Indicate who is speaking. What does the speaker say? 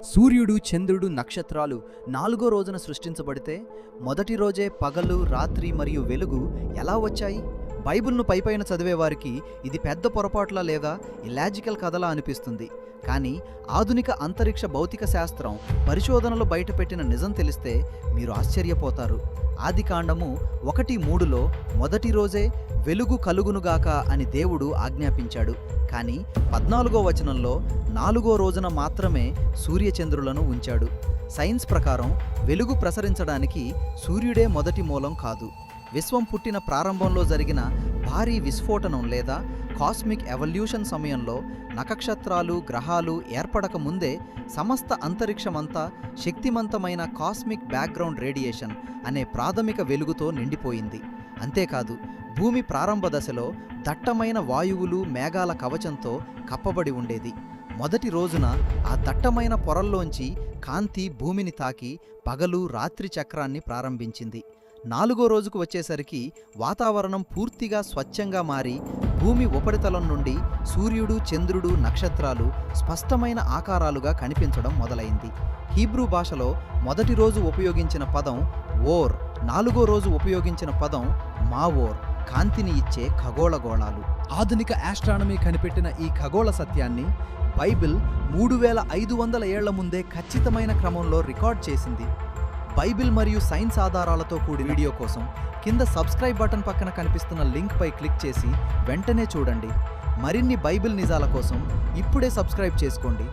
Speaker 1: సూర్యుడు, చంద్రుడు, నక్షత్రాలు 4గో రోజున సృష్టించబడితే మొదటి రోజే పగలు, రాత్రి మరియు వెలుగు ఎలా వచ్చాయి? బైబిల్ను పైపైన చదివేవారికి ఇది పెద్ద పొరపాట్లా లేదా ఇలాజికల్ కథలా అనిపిస్తుంది. కానీ ఆధునిక అంతరిక్ష భౌతిక శాస్త్రం పరిశోధనలు బయటపెట్టిన నిజం తెలిస్తే మీరు ఆశ్చర్యపోతారు. ఆదికాండము 1:3లో మొదటి రోజే వెలుగు కలుగునుగాక అని దేవుడు ఆజ్ఞాపించాడు. కానీ 14వ వచనంలో 4గో రోజున మాత్రమే సూర్యచంద్రులను ఉంచాడు. సైన్స్ ప్రకారం వెలుగు ప్రసరించడానికి సూర్యుడే మొదటి మూలం కాదు. విశ్వం పుట్టిన ప్రారంభంలో జరిగిన భారీ విస్ఫోటనం లేదా కాస్మిక్ ఎవల్యూషన్ సమయంలో నక్షత్రాలు, గ్రహాలు ఏర్పడక ముందే సమస్త అంతరిక్షమంతా శక్తిమంతమైన కాస్మిక్ బ్యాక్గ్రౌండ్ రేడియేషన్ అనే ప్రాథమిక వెలుగుతో నిండిపోయింది. అంతేకాదు, భూమి ప్రారంభ దశలో దట్టమైన వాయువులు, మేఘాల కవచంతో కప్పబడి ఉండేది. మొదటి రోజున ఆ దట్టమైన పొరల్లోంచి కాంతి భూమిని తాకి పగలు, రాత్రి చక్రాన్ని ప్రారంభించింది. 4గో రోజుకు వచ్చేసరికి వాతావరణం పూర్తిగా స్వచ్ఛంగా మారి భూమి ఉపరితలం నుండి సూర్యుడు, చంద్రుడు, నక్షత్రాలు స్పష్టమైన ఆకారాలుగా కనిపించడం మొదలైంది. హీబ్రూ భాషలో మొదటి రోజు ఉపయోగించిన పదం ఓర్, 4గో రోజు ఉపయోగించిన పదం మావోర్, కాంతిని ఇచ్చే ఖగోళగోళాలు. ఆధునిక ఆస్ట్రానమీ కనిపెట్టిన ఈ ఖగోళ సత్యాన్ని బైబిల్ 3500 ఏళ్ల ముందే ఖచ్చితమైన క్రమంలో రికార్డ్ చేసింది. బైబిల్ మరియు సైన్స్ ఆధారాలతో కూడిన వీడియో కోసం కింద సబ్స్క్రైబ్ బటన్ పక్కన కనిపిస్తున్న లింక్పై క్లిక్ చేసి వెంటనే చూడండి. మరిన్ని బైబిల్ నిజాల కోసం ఇప్పుడే సబ్స్క్రైబ్ చేసుకోండి.